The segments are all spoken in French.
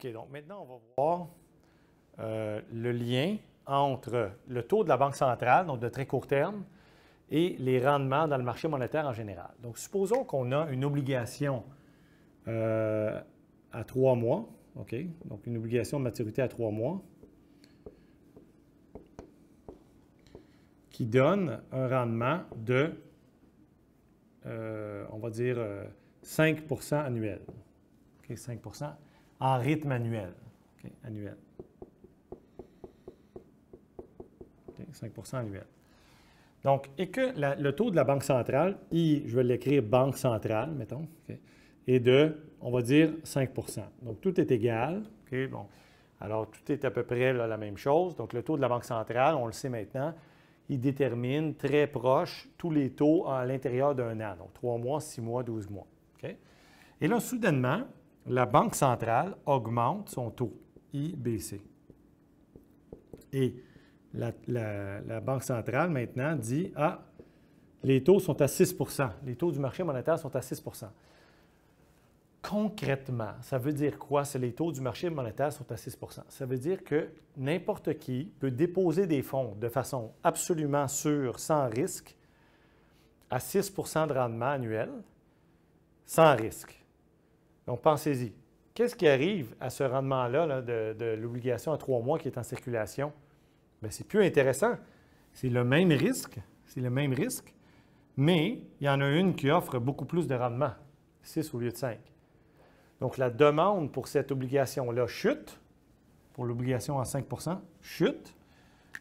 OK, donc maintenant, on va voir le lien entre le taux de la Banque centrale, donc de très court terme, et les rendements dans le marché monétaire en général. Donc, supposons qu'on a une obligation à 3 mois, OK? Donc, une obligation de maturité à 3 mois qui donne un rendement de, on va dire, 5 annuel. OK? 5 en rythme annuel. OK? Annuel. OK? 5 annuel. Donc, et que le taux de la Banque centrale, je vais l'écrire Banque centrale, mettons, okay, est de, on va dire, 5 Donc, tout est égal. Okay, bon. Alors, tout est à peu près là, la même chose. Donc, le taux de la Banque centrale, on le sait maintenant, il détermine très proche tous les taux à l'intérieur d'un an. Donc, 3 mois, 6 mois, 12 mois. Okay? Et là, soudainement, la Banque centrale augmente son taux, IBC. Et la Banque centrale, maintenant, dit « Ah, les taux sont à 6 les taux du marché monétaire sont à 6 ». Concrètement, ça veut dire quoi? Si les taux du marché monétaire sont à 6 ça veut dire que n'importe qui peut déposer des fonds de façon absolument sûre, sans risque, à 6 de rendement annuel, sans risque. Donc, pensez-y. Qu'est-ce qui arrive à ce rendement-là là, de l'obligation à 3 mois qui est en circulation? Bien, c'est plus intéressant. C'est le même risque, mais il y en a une qui offre beaucoup plus de rendement, 6 au lieu de 5. Donc, la demande pour cette obligation-là chute, pour l'obligation à 5 chute.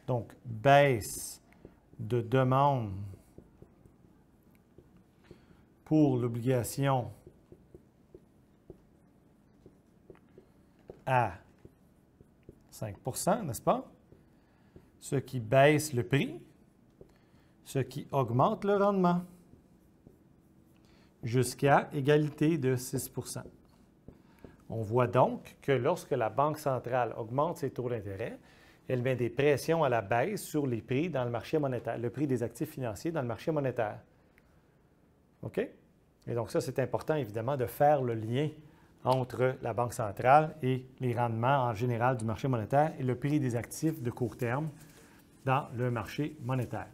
Donc, baisse de demande pour l'obligation à 5 n'est-ce pas? Ce qui baisse le prix, ce qui augmente le rendement, jusqu'à égalité de 6 On voit donc que lorsque la Banque centrale augmente ses taux d'intérêt, elle met des pressions à la baisse sur les prix dans le marché monétaire, le prix des actifs financiers dans le marché monétaire. OK? Et donc ça, c'est important, évidemment, de faire le lien entre la Banque centrale et les rendements en général du marché monétaire et le prix des actifs de court terme dans le marché monétaire.